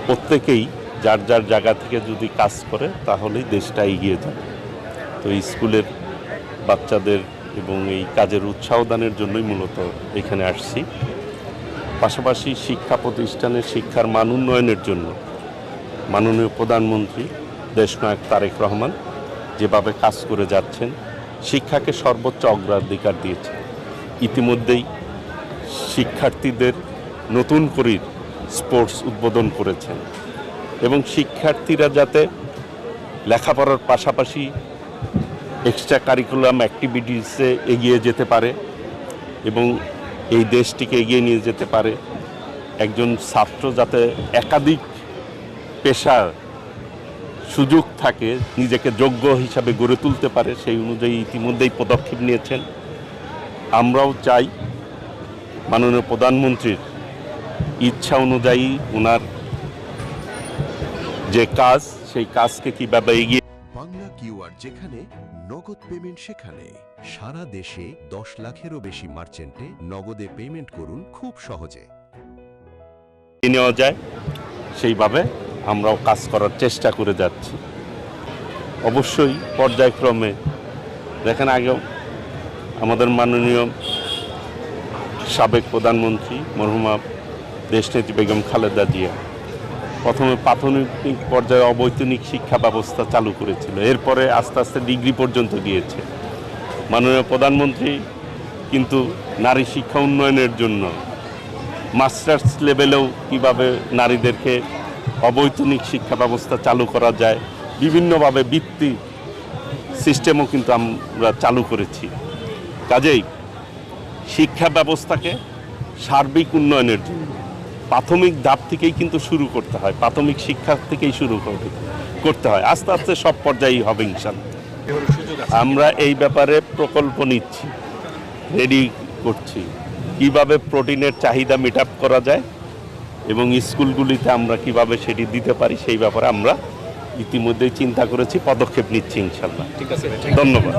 প্রত্যেকেই যার যার জায়গা থেকে যদি কাজ করে তাহলেই দেশটা এগিয়ে যাবে। তো স্কুলের বাচ্চাদের এবং এই কাজের উৎসাহ দানের জন্যই মূলত এখানে আসছি। পাশাপাশি শিক্ষা প্রতিষ্ঠানের শিক্ষার মান উন্নয়নের জন্য মাননীয় প্রধানমন্ত্রী দেশনায়ক তারেক রহমান যেভাবে কাজ করে যাচ্ছেন, শিক্ষাকে সর্বোচ্চ অগ্রাধিকার দিয়েছেন। ইতিমধ্যেই শিক্ষার্থীদের নতুন করে স্পোর্টস উদ্বোধন করেছেন এবং শিক্ষার্থীরা যাতে লেখাপড়ার পাশাপাশি এক্সট্রা কারিকুলাম অ্যাক্টিভিটিসে এগিয়ে যেতে পারে এবং এই দেশটিকে এগিয়ে নিয়ে যেতে পারে, একজন ছাত্র যাতে একাধিক পেশার সুযোগ থাকে, নিজেকে যোগ্য হিসাবে গড়ে তুলতে পারে, সেই অনুযায়ী ইতিমধ্যেই পদক্ষেপ নিয়েছেন। আমরাও চাই মাননীয় প্রধানমন্ত্রীর ইচ্ছা অনুযায়ী ওনার যে কাজ, সেই কাজকে কীভাবে এগিয়ে। বাংলা কিউআর যেখানে নগদ পেমেন্ট সেখানে সারা দেশে 10 লাখেরও বেশি মার্চেন্টে নগদে পেমেন্ট করুন খুব সহজে। নেওয়া যায় সেইভাবে আমরাও কাজ করার চেষ্টা করে যাচ্ছি। অবশ্যই পর্যায়ক্রমে দেখেন, আগেও আমাদের মাননীয় সাবেক প্রধানমন্ত্রী মরহুমা দেশনেত্রী বেগম খালেদা জিয়া প্রথমে প্রাথমিক পর্যায়ে অবৈতনিক শিক্ষা ব্যবস্থা চালু করেছিল, এরপরে আস্তে আস্তে ডিগ্রি পর্যন্ত গিয়েছে। মাননীয় প্রধানমন্ত্রী কিন্তু নারী শিক্ষা উন্নয়নের জন্য মাস্টার্স লেভেলেও কীভাবে নারীদেরকে অবৈতনিক শিক্ষা ব্যবস্থা চালু করা যায়, বিভিন্নভাবে বৃত্তি সিস্টেমও কিন্তু আমরা চালু করেছি। কাজেই শিক্ষা ব্যবস্থাকে সার্বিক উন্নয়নের জন্য প্রাথমিক ধাপ থেকেই কিন্তু শুরু করতে হয়, প্রাথমিক শিক্ষা থেকেই শুরু করতে হয়, আস্তে আস্তে সব পর্যায়েই হবে ইনশাআল্লাহ। আমরা এই ব্যাপারে প্রকল্প নিচ্ছি, রেডি করছি, কিভাবে প্রোটিনের চাহিদা মিট আপ করা যায় এবং স্কুলগুলিতে আমরা কিভাবে সেটি দিতে পারি, সেই ব্যাপারে আমরা ইতিমধ্যেই চিন্তা করেছি, পদক্ষেপ নিচ্ছি ইনশাআল্লাহ। ঠিক আছে, ধন্যবাদ।